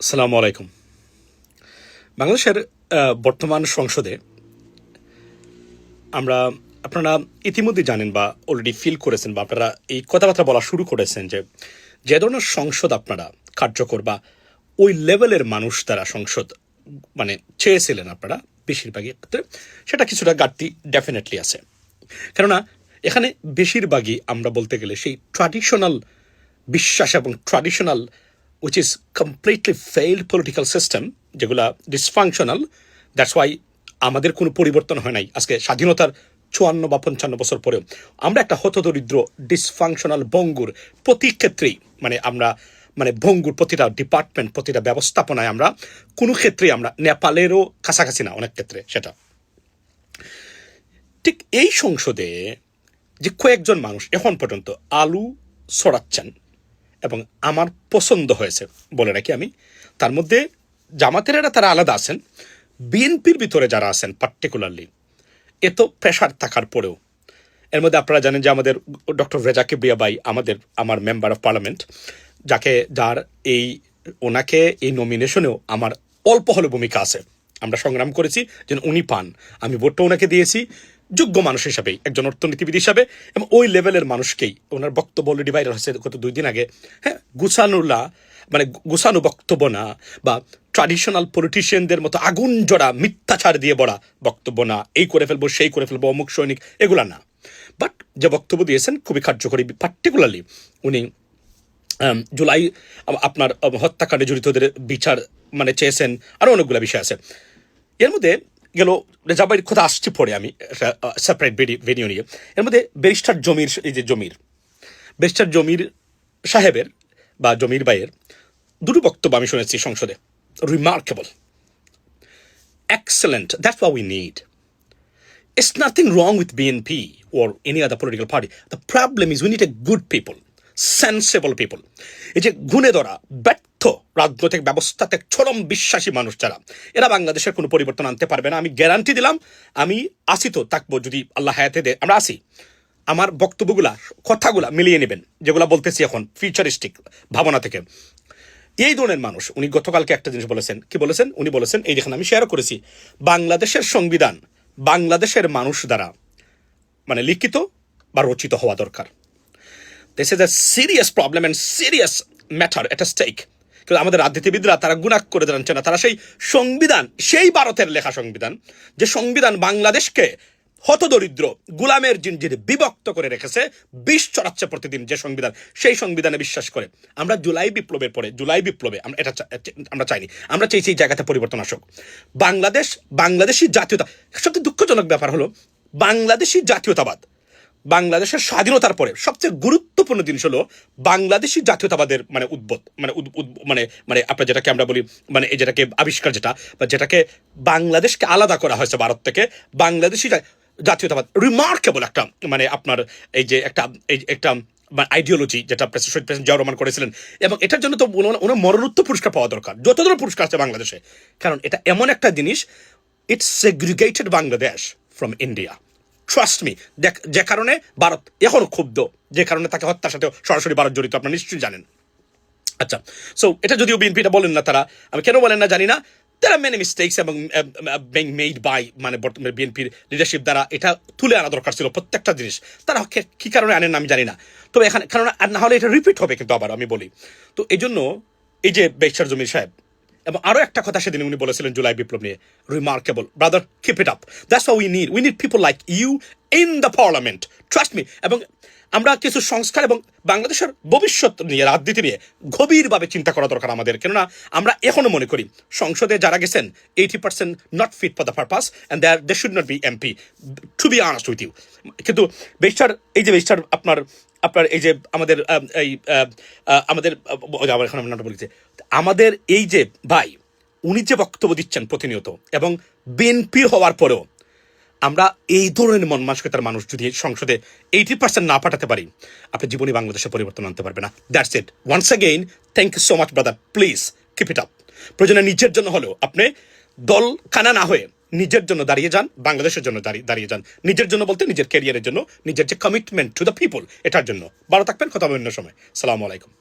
আসসালামু আলাইকুম। বাংলাদেশের বর্তমান সংসদে আপনারা ইতিমধ্যে জানেন বা অলরেডি ফিল করেছেন বা আপনারা এই কথাবার্তা বলা শুরু করেছেন যে যে ধরনের সংসদ আপনারা কার্যকর বা ওই লেভেলের মানুষ তারা সংসদ চেয়েছিলেন আপনারা বেশিরভাগই ক্ষেত্রে সেটা কিছুটা ঘাটতি ডেফিনেটলি আছে। কেননা এখানে বেশিরভাগই আমরা বলতে গেলে সেই ট্র্যাডিশনাল বিশ্বাস এবং traditional which is completely failed political system যেগুলা ডিসফাংশনাল। দ্যাটস ওয়াই আমাদের কোনো পরিবর্তন হয় নাই আজকে স্বাধীনতার ৫৪ বা ৫৫ বছর পরেও আমরা একটা হতদরিদ্র ডিসফাংশনাল ভঙ্গুর প্রতি ক্ষেত্রেই আমরা ভঙ্গুর প্রতিটা ডিপার্টমেন্ট প্রতিটা ব্যবস্থাপনায় আমরা কোনো ক্ষেত্রেই আমরা নেপালেরও কাছাকাছি না অনেক ক্ষেত্রে সেটা। ঠিক এই সংসদে যে কয়েকজন মানুষ এখন পর্যন্ত আলু ছড়াচ্ছেন এবং আমার পছন্দ হয়েছে বলে রাখি আমি, তার মধ্যে জামাতেরা তারা আলাদা আছেন, বিএনপির ভিতরে যারা আছেন পার্টিকুলারলি এত প্রেশার থাকার পরেও এর মধ্যে আপনারা জানেন যে আমাদের ডক্টর রেজা কিবরিয়া ভাই আমার মেম্বার অফ পার্লামেন্ট, যার ওনাকে এই নমিনেশনেও আমার অল্প হলে ভূমিকা আছে। আমরা সংগ্রাম করেছি যেন উনি পান, আমি ভোটটা ওনাকে দিয়েছি যোগ্য মানুষ হিসাবেই, একজন অর্থনীতিবিদ হিসাবে, এবং ওই লেভেলের মানুষকেই। ওনার বক্তব্য অলরেডি ভাইরাল হয়েছে গত 2 দিন আগে। হ্যাঁ, গুছানো বক্তব্য না বা ট্র্যাডিশনাল পলিটিশিয়ানদের মতো আগুন জড়া মিথ্যাচার দিয়ে বড়া বক্তব্য না, এই করে ফেলবো সেই করে ফেলবো অমুক সৈনিক, এগুলা না। বাট যে বক্তব্য দিয়েছেন খুবই কার্যকরী। পার্টিকুলারলি উনি জুলাই আপনার হত্যাকাণ্ডে জড়িতদের বিচার চেয়েছেন, আরও অনেকগুলো বিষয় আছে। এর মধ্যে গেল রেজাবাইয়ের কথা আসছি পরে, আমি সেপারেট ভিডিও নিয়ে। এর মধ্যে ব্যারিস্টার জমির সাহেবের বা জমির ভাইয়ের 2টো বক্তব্য আমি শুনেছি সংসদে, remarkable, excellent. That's what we need. It's nothing wrong with BNP or any other political party. The problem is we need a good people, sensible people. এই যে গুণে ধরা ব্যর্থ রাজনৈতিক ব্যবস্থাতে চরম বিশ্বাসী মানুষ যারা, এরা বাংলাদেশের কোনো পরিবর্তন আনতে পারবে না। আমি গ্যারান্টি দিলাম। আমি আসি তো থাকবো, যদি আল্লাহ হায়াতে দেয় আমরা আসি। আমার বক্তব্যগুলা কথাগুলা মিলিয়ে নেবেন যেগুলা বলতেছি এখন ফিউচারিস্টিক ভাবনা থেকে। এই ধরনের মানুষ, উনি গতকালকে একটা জিনিস বলেছেন। কি বলেছেন? উনি বলেছেন, এই দেখেন আমি শেয়ার করেছি, বাংলাদেশের সংবিধান বাংলাদেশের মানুষ দ্বারা লিখিত বা রচিত হওয়া দরকার। This is a serious problem and serious matter at stake. কিন্তু আমাদের রাজনীতিবিদরা তারা গুনাহ করে জানছে না। তারা সেই সংবিধান, সেই ভারতের লেখা সংবিধান, যে সংবিধান বাংলাদেশকে হতদরিদ্র গোলামের জিনজিরে বিভক্ত করে রেখেছে, বিষ চড়াচ্ছে প্রতিদিন, যে সংবিধান, সেই সংবিধানে বিশ্বাস করে। আমরা জুলাই বিপ্লবে আমরা চাইনি। আমরা চাইছি এই জায়গাতে পরিবর্তন আসুক। বাংলাদেশি জাতীয়তা, সবচেয়ে দুঃখজনক ব্যাপার হলো বাংলাদেশি জাতীয়তাবাদ বাংলাদেশের স্বাধীনতার পরে সবচেয়ে গুরুত্বপূর্ণ জিনিস হলো বাংলাদেশি জাতীয়তাবাদের উদ্ভব, আপনার যেটাকে আমরা বলি এই যেটাকে আবিষ্কার, যেটাকে বাংলাদেশকে আলাদা করা হয়েছে ভারত থেকে, বাংলাদেশি জাতীয়তাবাদ রিমার্কেবল একটা আপনার এই যে একটা আইডিওলজি, যেটা প্রেসিডেন্ট জিয়াউর রহমান করেছিলেন। এবং এটার জন্য তো ওনার মরণোত্তর পুরস্কার পাওয়া দরকার, যত ধরনের পুরস্কার আছে বাংলাদেশে। কারণ এটা এমন একটা জিনিস, it's segregated Bangladesh from India. Trust me. যে কারণে ভারত এখনো ক্ষুব্ধ, যে কারণে তাকে হত্যার সাথে সরাসরি ভারত জড়িত, আপনারা নিশ্চয়ই জানেন। আচ্ছা, সো এটা যদিও বিএনপিটা বলেন না, তারা, আমি কেন বলেন না জানি না, there are many mistakes এবং being made by বর্তমানে বিএনপির লিডারশিপ দ্বারা এটা তুলে আনা দরকার ছিল প্রত্যেকটা জিনিস। তারা কি কারণে আনেন না আমি জানি না। তবে এখানে কারণ আর না হলে এটা রিপিট হবে কিন্তু আবার, আমি বলি তো। এই জন্য এই যে ব্যারিস্টার জমির সাহেব, এবং আরো একটা কথা সেদিন উনি বলেছিলেন জুলাই বিপ্লব নিয়ে, remarkable. Brother, keep it up. That's what we need people like you in the parliament, trust me. এবং আমরা কিছু সংস্কার এবং বাংলাদেশের ভবিষ্যৎ নিয়ে, রাজনীতি নিয়ে গভীরভাবে চিন্তা করা দরকার আমাদের। কেননা আমরা এখনো মনে করি সংসদে যারা গেছেন 80% not fit for the purpose and they should not be MP, to be honest with you. কিন্তু ব্যারিস্টার আপনার এই যে আমাদের এখন আমি নামটা বলেছি, আমাদের এই যে ভাই, উনি যে বক্তব্য দিচ্ছেন প্রতিনিয়ত, এবং বিএনপি হওয়ার পরেও আমরা এই ধরনের মন মানসিকতার মানুষ যদি সংসদে 80% না পাঠাতে পারি, আপনি জীবনে বাংলাদেশে পরিবর্তন আনতে পারবে না। That's it. Once again thank you so much brother, please keep it up. প্রয়োজনে নিজের জন্য হলেও আপনি দল কানা না হয়ে নিজের জন্য দাঁড়িয়ে যান, বাংলাদেশের জন্য দাঁড়িয়ে যান। নিজের জন্য বলতে নিজের ক্যারিয়ারের জন্য, নিজের যে কমিটমেন্ট টু দ্য পিপল, এটার জন্য। ভালো থাকবেন, কথা হবে অন্য সময়। সালামু আলাইকুম।